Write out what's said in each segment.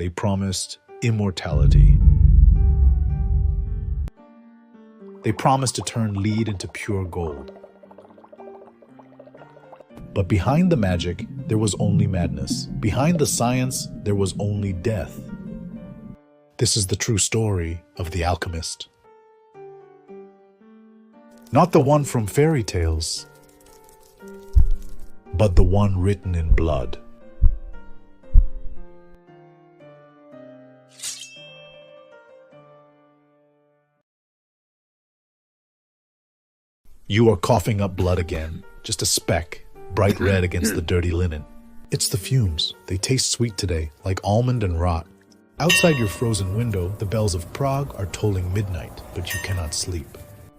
they promised immortality. They promised to turn lead into pure gold. But behind the magic, there was only madness. Behind the science, there was only death. This is the true story of the alchemist. Not the one from fairy tales, but the one written in blood. You are coughing up blood again, just a speck, bright red against the dirty linen. It's the fumes. They taste sweet today, like almond and rot. Outside your frozen window, the bells of Prague are tolling midnight, but you cannot sleep.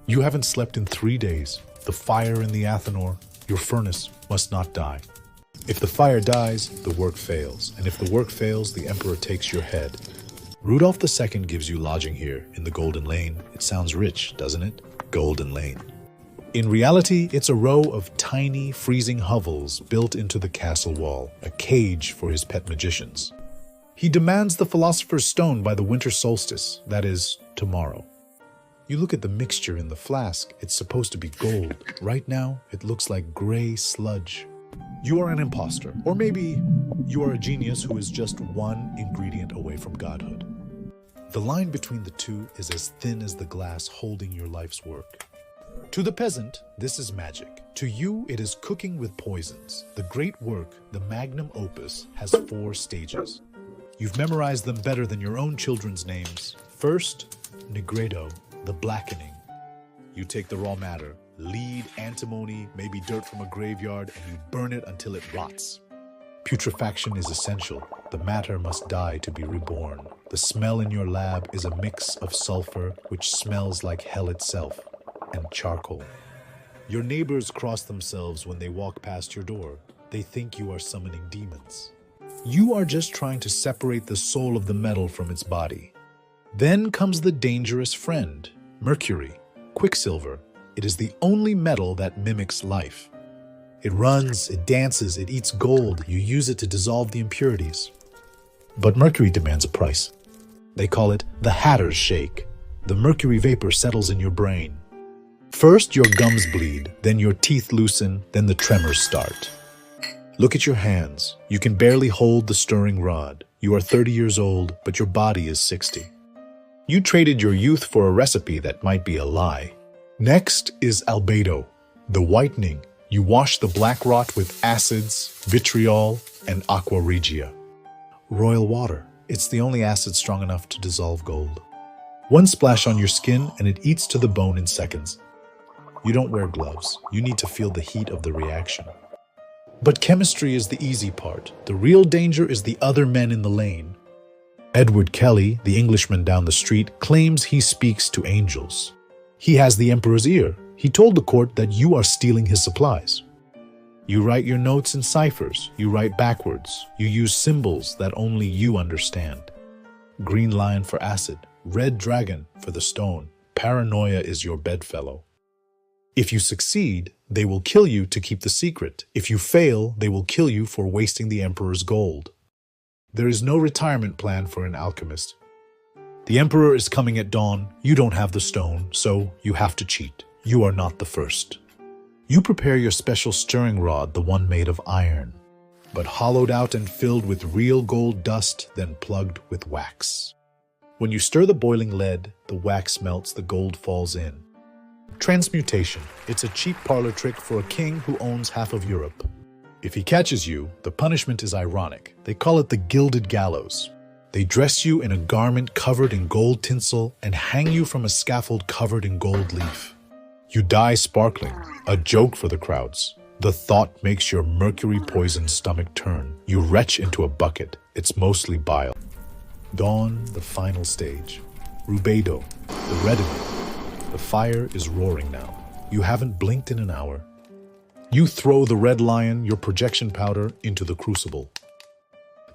You haven't slept in 3 days. The fire in the Athenor, your furnace, must not die. If the fire dies, the work fails, and if the work fails, the emperor takes your head. Rudolf II gives you lodging here, in the Golden Lane. It sounds rich, doesn't it? Golden Lane. In reality, it's a row of tiny, freezing hovels built into the castle wall, a cage for his pet magicians. He demands the Philosopher's Stone by the winter solstice, that is, tomorrow. You look at the mixture in the flask, it's supposed to be gold. Right now, it looks like gray sludge. You are an imposter, or maybe you are a genius who is just one ingredient away from godhood. The line between the two is as thin as the glass holding your life's work. To the peasant, this is magic. To you, it is cooking with poisons. The great work, the magnum opus, has 4 stages. You've memorized them better than your own children's names. First, nigredo, the blackening. You take the raw matter, lead, antimony, maybe dirt from a graveyard, and you burn it until it rots. Putrefaction is essential. The matter must die to be reborn. The smell in your lab is a mix of sulfur, which smells like hell itself, and charcoal. Your neighbors cross themselves when they walk past your door. They think you are summoning demons. You are just trying to separate the soul of the metal from its body. Then comes the dangerous friend, Mercury, quicksilver. It is the only metal that mimics life. It runs, it dances, it eats gold. You use it to dissolve the impurities. But Mercury demands a price. They call it the Hatter's Shake. The mercury vapor settles in your brain. First, your gums bleed, then your teeth loosen, then the tremors start. Look at your hands. You can barely hold the stirring rod. You are 30 years old, but your body is 60. You traded your youth for a recipe that might be a lie. Next is albedo, the whitening. You wash the black rot with acids, vitriol, and aqua regia. Royal water. It's the only acid strong enough to dissolve gold. One splash on your skin and it eats to the bone in seconds. You don't wear gloves. You need to feel the heat of the reaction. But chemistry is the easy part. The real danger is the other men in the lane. Edward Kelly, the Englishman down the street, claims he speaks to angels. He has the emperor's ear. He told the court that you are stealing his supplies. You write your notes in ciphers. You write backwards. You use symbols that only you understand. Green lion for acid. Red dragon for the stone. Paranoia is your bedfellow. If you succeed, they will kill you to keep the secret. If you fail, they will kill you for wasting the emperor's gold. There is no retirement plan for an alchemist. The emperor is coming at dawn. You don't have the stone, so you have to cheat. You are not the first. You prepare your special stirring rod, the one made of iron, but hollowed out and filled with real gold dust, then plugged with wax. When you stir the boiling lead, the wax melts, the gold falls in. Transmutation. It's a cheap parlor trick for a king who owns half of Europe. If he catches you, the punishment is ironic. They call it the gilded gallows. They dress you in a garment covered in gold tinsel and hang you from a scaffold covered in gold leaf. You die sparkling, a joke for the crowds. The thought makes your mercury-poisoned stomach turn. You retch into a bucket. It's mostly bile. Dawn, the final stage. Rubedo, the reddening. The fire is roaring now. You haven't blinked in an hour. You throw the red lion, your projection powder, into the crucible.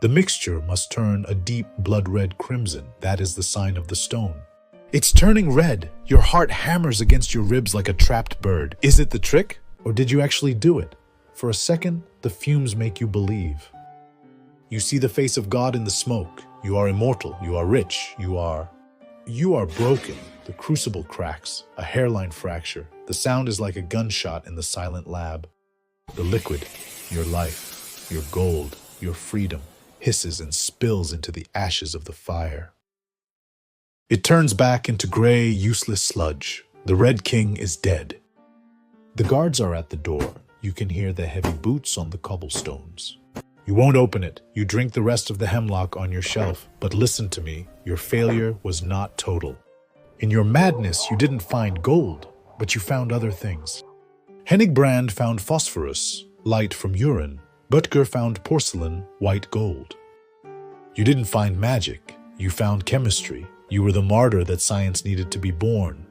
The mixture must turn a deep blood-red crimson. That is the sign of the stone. It's turning red. Your heart hammers against your ribs like a trapped bird. Is it the trick, or did you actually do it? For a second, the fumes make you believe. You see the face of God in the smoke. You are immortal. You are rich. You are broken. The crucible cracks, a hairline fracture. The sound is like a gunshot in the silent lab. The liquid, your life, your gold, your freedom, hisses and spills into the ashes of the fire. It turns back into gray, useless sludge. The Red King is dead. The guards are at the door. You can hear the heavy boots on the cobblestones. You won't open it. You drink the rest of the hemlock on your shelf. But listen to me, your failure was not total. In your madness, you didn't find gold, but you found other things. Hennig found phosphorus, light from urine. Butker found porcelain, white gold. You didn't find magic. You found chemistry. You were the martyr that science needed to be born.